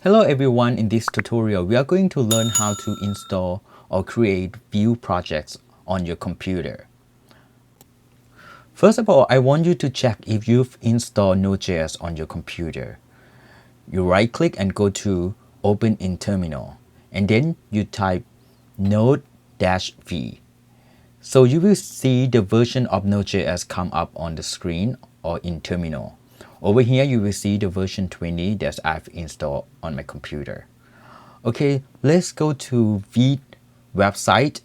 Hello everyone, in this tutorial we are going to learn how to install or create Vue projects on your computer. First of all, I want you to check if you've installed Node.js on your computer. You right click and go to Open in Terminal, and then you type node-v. So you will see the version of Node.js come up on the screen or in Terminal. Over here, you will see the version 20 that I've installed on my computer. Okay, let's go to Vite website.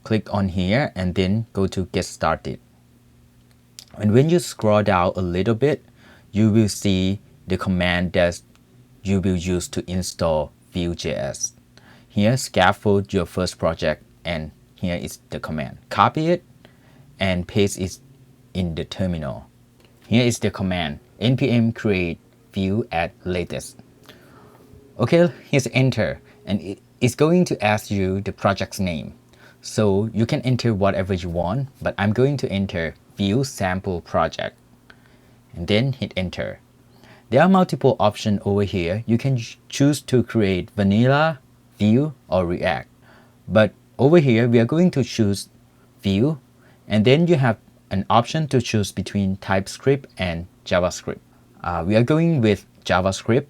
Click on here and then go to Get Started. And when you scroll down a little bit, you will see the command that you will use to install Vue JS. Here, scaffold your first project, and here is the command. Copy it and paste it in the terminal. Here is the command npm create vue at latest. Okay, hit enter, and it's going to ask you the project's name. So you can enter whatever you want, but I'm going to enter Vue sample project and then hit enter. There are multiple options over here. You can choose to create vanilla, Vue, or React. But over here, we are going to choose Vue, and then you have an option to choose between TypeScript and JavaScript. We are going with JavaScript,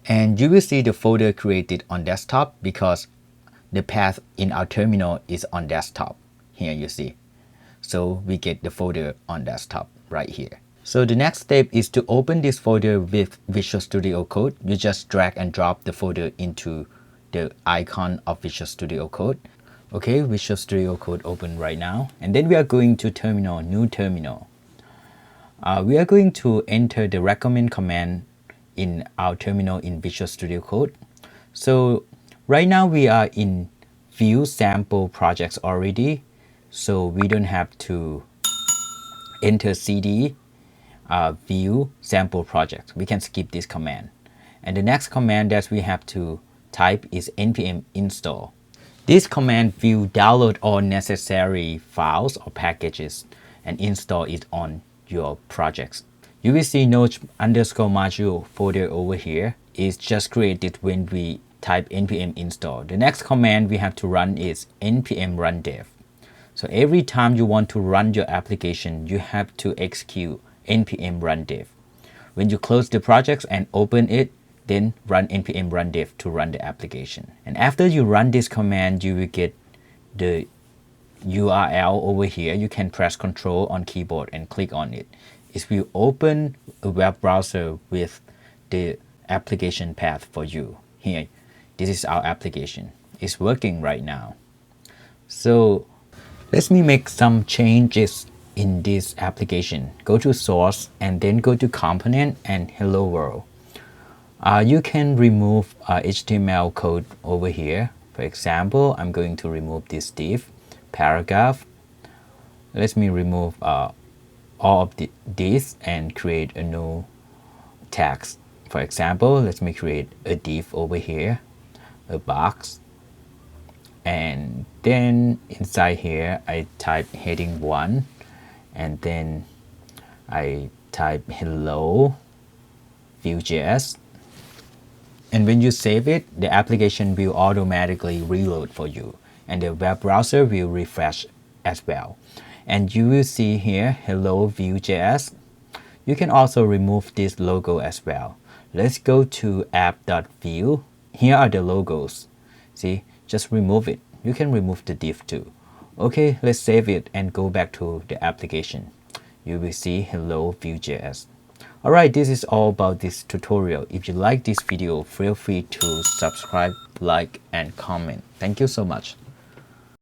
and you will see the folder created on desktop because the path in our terminal is on desktop. Here you see. So we get the folder on desktop right here. So the next step is to open this folder with Visual Studio Code. You just drag and drop the folder into the icon of Visual Studio Code. Okay, Visual Studio Code open right now. And then we are going to terminal, new terminal. We are going to enter the recommend command in our terminal in Visual Studio Code. So right now we are in Vue sample projects already. So we don't have to enter cd Vue sample project. We can skip this command. And the next command that we have to type is npm install. This command will download all necessary files or packages and install it on your projects. You will see node_module folder over here is just created when we type npm install. The next command we have to run is npm run dev. So every time you want to run your application, you have to execute npm run dev. When you close the project and open it, then run npm run dev to run the application. And after you run this command, you will get the URL over here. You can press Ctrl on keyboard and click on it. It will open a web browser with the application path for you. Here, this is our application. It's working right now. So let me make some changes in this application. Go to source and then go to component and hello world. You can remove HTML code over here. For example, I'm going to remove this div, paragraph. Let me remove all of this and create a new text. For example, let me create a div over here, a box. And then inside here, I type heading 1, and then I type hello Vue.js. And when you save it, the application will automatically reload for you, and the web browser will refresh as well. And you will see here, hello Vue.js. You can also remove this logo as well. Let's go to app.vue. Here are the logos. See, just remove it. You can remove the div too. Okay, let's save it and go back to the application. You will see hello Vue.js. Alright, this is all about this tutorial. If you like this video, feel free to subscribe, like, and comment. Thank you so much.